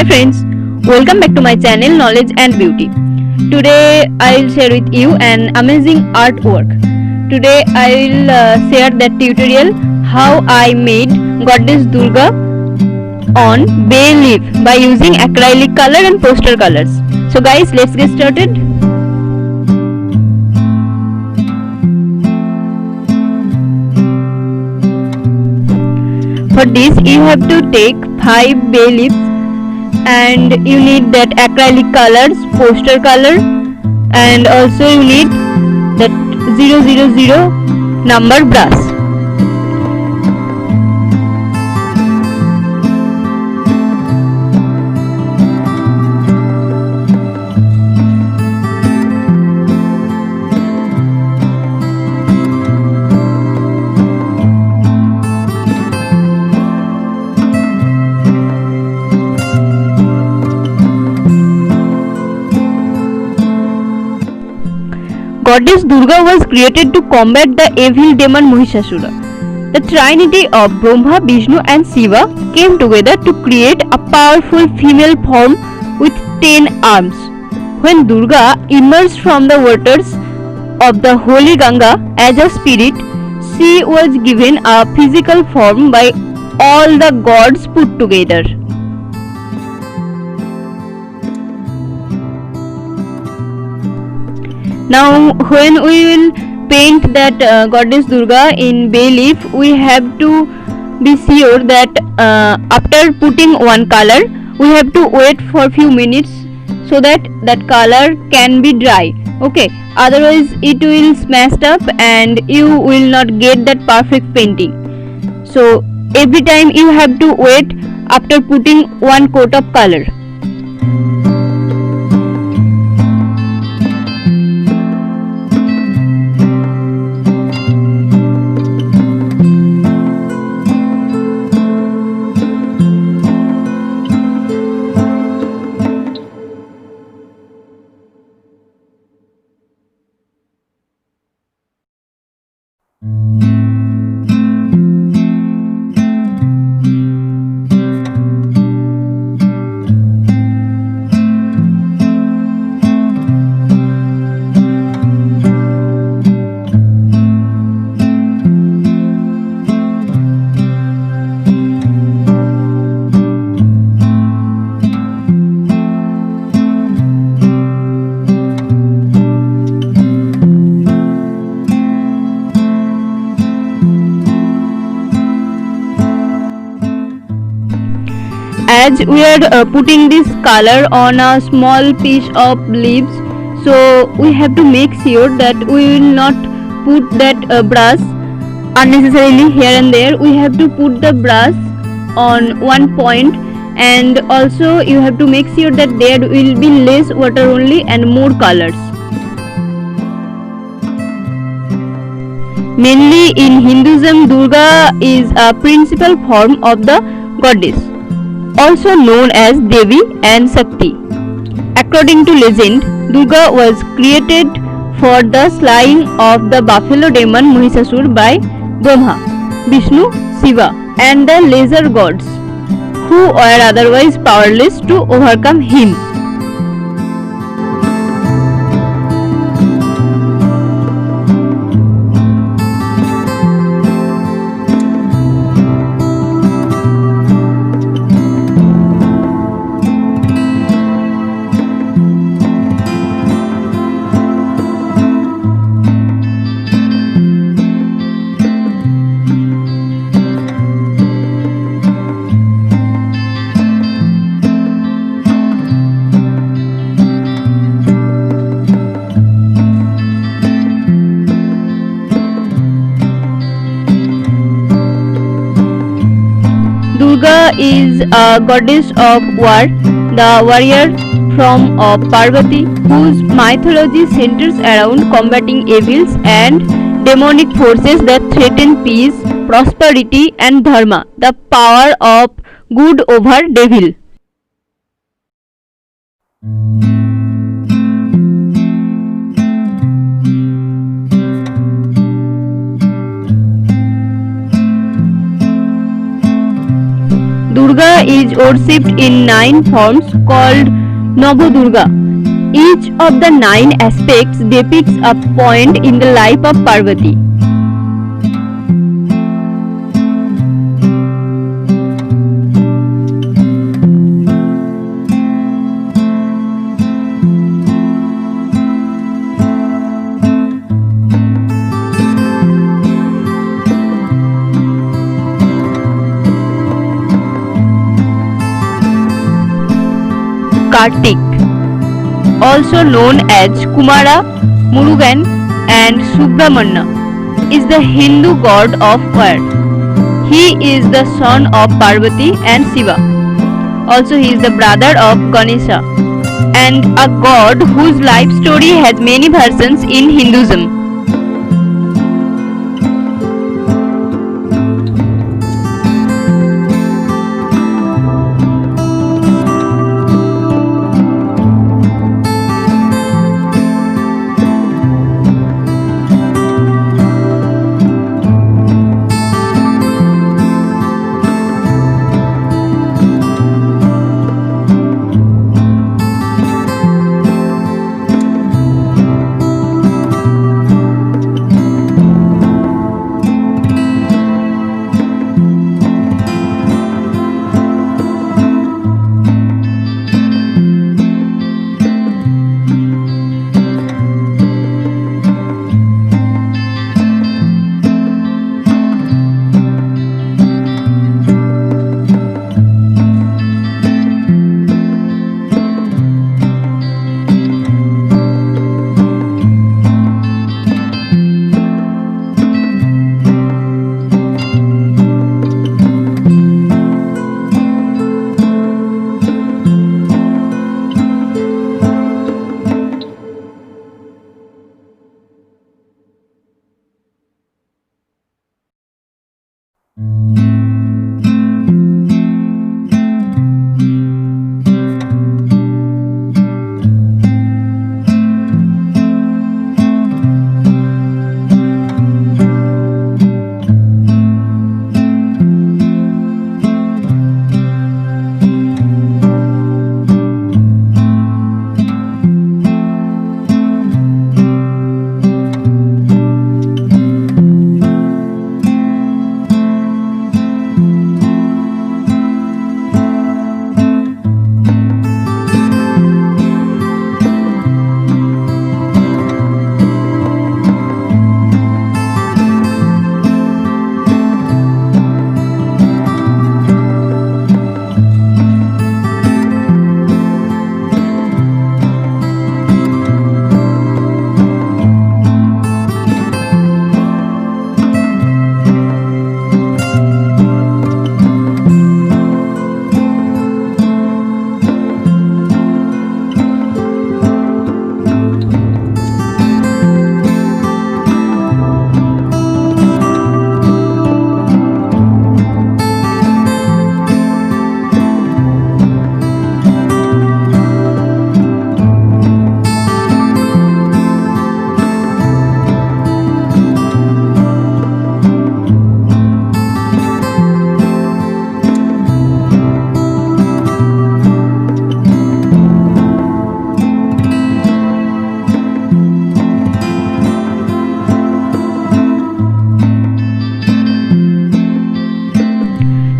Hi friends, welcome back to my channel Knowledge and Beauty. Today I will share with you an amazing artwork. Today I will share that tutorial how I made Goddess Durga on bay leaf by using acrylic color and poster colors. So guys, let's get started. For this you have to take 5 bay leaves and you need that acrylic colors, poster color, and also you need that 000 number brush. Goddess Durga was created to combat the evil demon Mahishasura. The trinity of Brahma, Vishnu and Shiva came together to create a powerful female form with 10 arms. When Durga emerged from the waters of the holy Ganga as a spirit, she was given a physical form by all the gods put together. Now when we will paint that Goddess Durga in bay leaf, we have to be sure that after putting one color, we have to wait for few minutes so that that color can be dry. Okay, otherwise it will smashed up and you will not get that perfect painting. So every time you have to wait after putting one coat of color. As we are putting this color on a small piece of leaves, so we have to make sure that we will not put that brush unnecessarily here and there. We have to put the brush on one point, and also you have to make sure that there will be less water only and more colors. Mainly in Hinduism, Durga is a principal form of the goddess, also known as Devi and Shakti. According to legend, Durga was created for the slaying of the buffalo demon Mahishasur by Brahma, Vishnu, Shiva and the lesser gods who were otherwise powerless to overcome him. Durga is a goddess of war, the warrior form of Parvati, whose mythology centers around combating evils and demonic forces that threaten peace, prosperity and dharma, the power of good over devil. Durga is worshipped in 9 forms called Navadurga. Each of the 9 aspects depicts a point in the life of Parvati. Kartik, also known as Kumara, Murugan and Subramanya, is the Hindu god of fire. He is the son of Parvati and Shiva. Also, he is the brother of Ganesha and a god whose life story has many versions in Hinduism.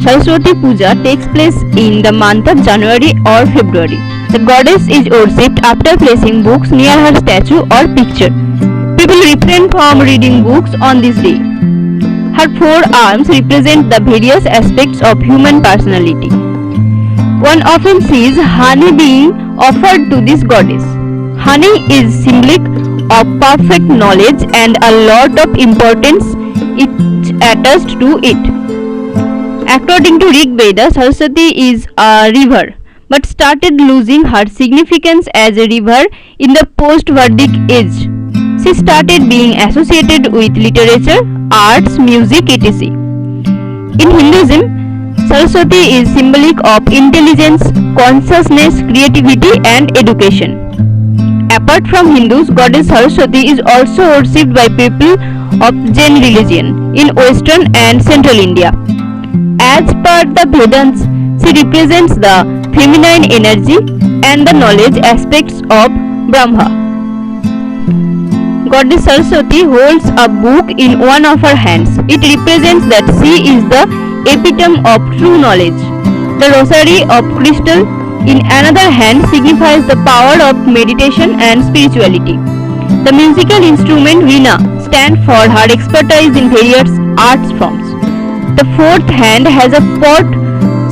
Saraswati Puja takes place in the month of January or February. The goddess is worshipped after placing books near her statue or picture. People refrain from reading books on this day. Her 4 arms represent the various aspects of human personality. One often sees honey being offered to this goddess. Honey is symbolic of perfect knowledge and a lot of importance is attached to it. According to Rig Veda, Saraswati is a river, but started losing her significance as a river in the post-Vedic age. She started being associated with literature, arts, music, etc. In Hinduism, Saraswati is symbolic of intelligence, consciousness, creativity, and education. Apart from Hindus, goddess Saraswati is also worshipped by people of Jain religion in Western and Central India. As per the Vedas, She represents the feminine energy and the knowledge aspects of Brahma. Goddess Saraswati holds a book in one of her hands. It represents that she is the epitome of true knowledge. The rosary of crystal in another hand signifies the power of meditation and spirituality. The musical instrument veena stands for her expertise in various art forms. The fourth hand has a pot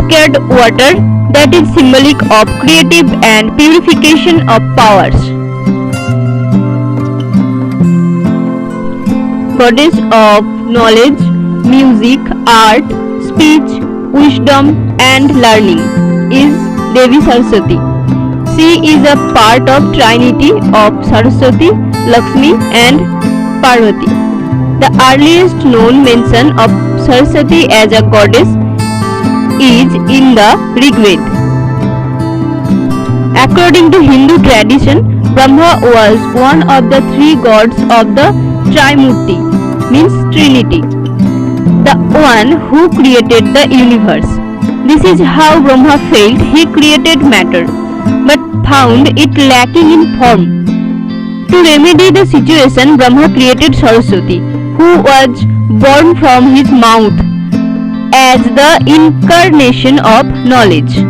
scared water that is symbolic of creative and purification of powers. Goddess of knowledge, music, art, speech, wisdom and learning is Devi Saraswati. She is a part of Trinity of Saraswati, Lakshmi and Parvati. The earliest known mention of Saraswati as a goddess is in the Rig Veda. According to Hindu tradition, Brahma was one of the three gods of the Trimurti, means Trinity, the one who created the universe. This is how Brahma felt he created matter, but found it lacking in form. To remedy the situation, Brahma created Saraswati, who was born from his mouth as the incarnation of knowledge.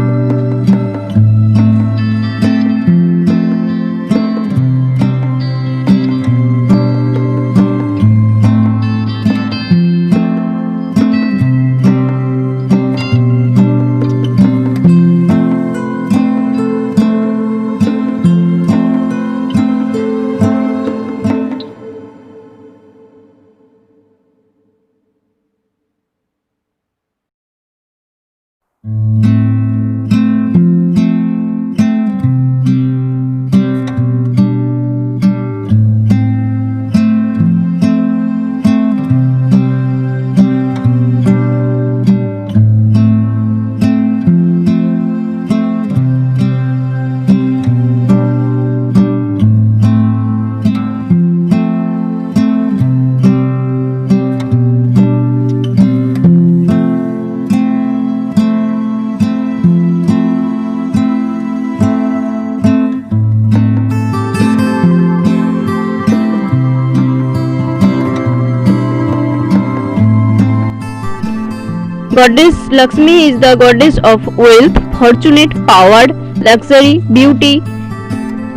Goddess Lakshmi is the goddess of wealth, fortunate, power, luxury, beauty,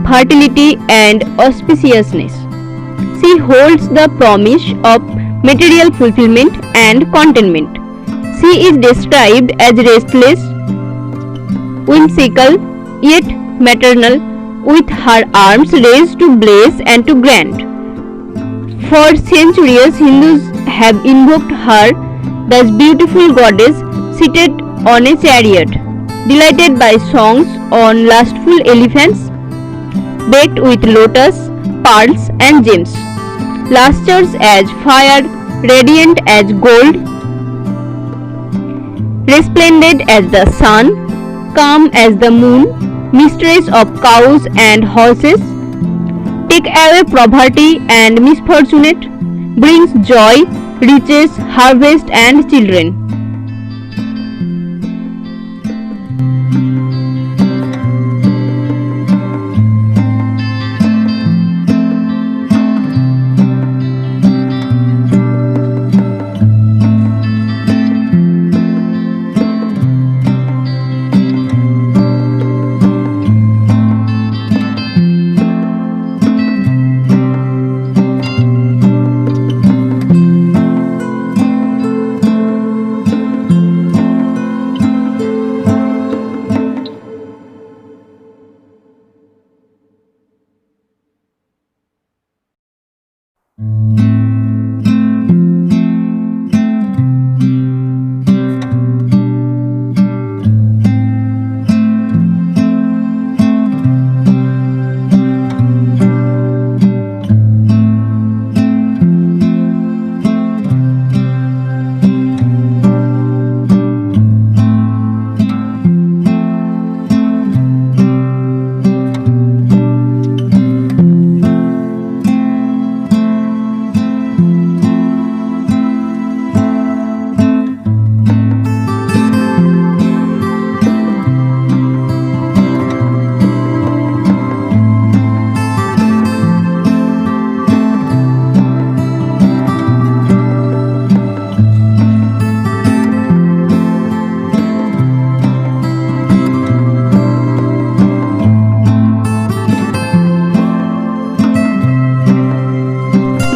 fertility and auspiciousness. She holds the promise of material fulfillment and contentment. She is described as restless, whimsical, yet maternal, with her arms raised to bless and to grant. For centuries, Hindus have invoked her, this beautiful goddess seated on a chariot, delighted by songs on lustful elephants, baked with lotus, pearls and gems, lustrous as fire, radiant as gold, resplendent as the sun, calm as the moon, mistress of cows and horses, take away poverty and misfortune, brings joy, riches, harvest and children.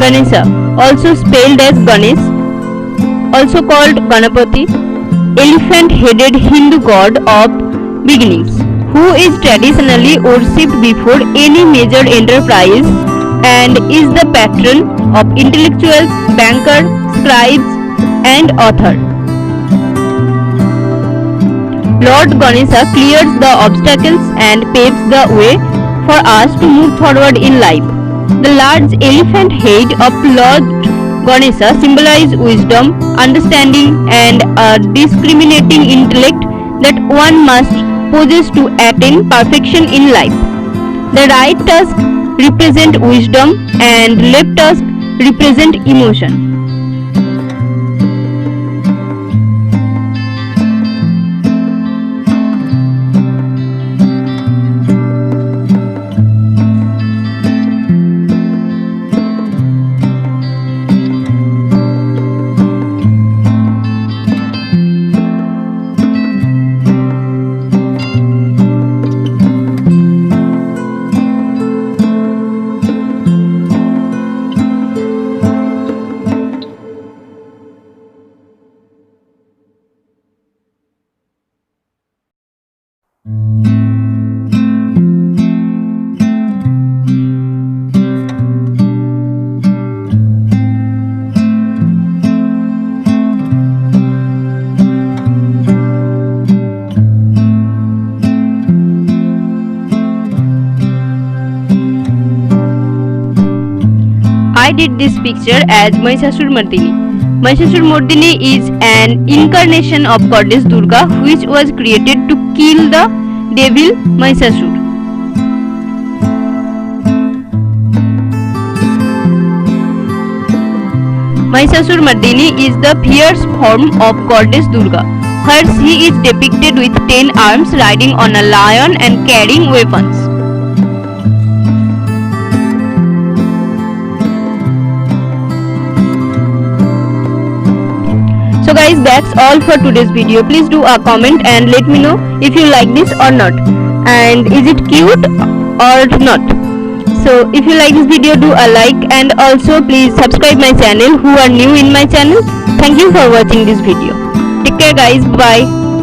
Ganesha, also spelled as Ganesh, also called Ganapati, elephant-headed Hindu god of beginnings, who is traditionally worshipped before any major enterprise and is the patron of intellectuals, bankers, scribes, and authors. Lord Ganesha clears the obstacles and paves the way for us to move forward in life. The large elephant head of Lord Ganesha symbolizes wisdom, understanding, and a discriminating intellect that one must possess to attain perfection in life. The right tusk represents wisdom and left tusk represents emotion. I did this picture as Mahishasur Mardini. Mahishasur Mardini is an incarnation of goddess Durga which was created to kill the devil Mahishasur. Mahishasur Mardini is the fierce form of goddess Durga, where she is depicted with 10 arms, riding on a lion and carrying weapons. So guys, that's all for today's video. Please do a comment and let me know if you like this or not, and is it cute or not. So if you like this video, do a like, and also please subscribe my channel who are new in my channel. Thank you for watching this video. Take care guys, bye.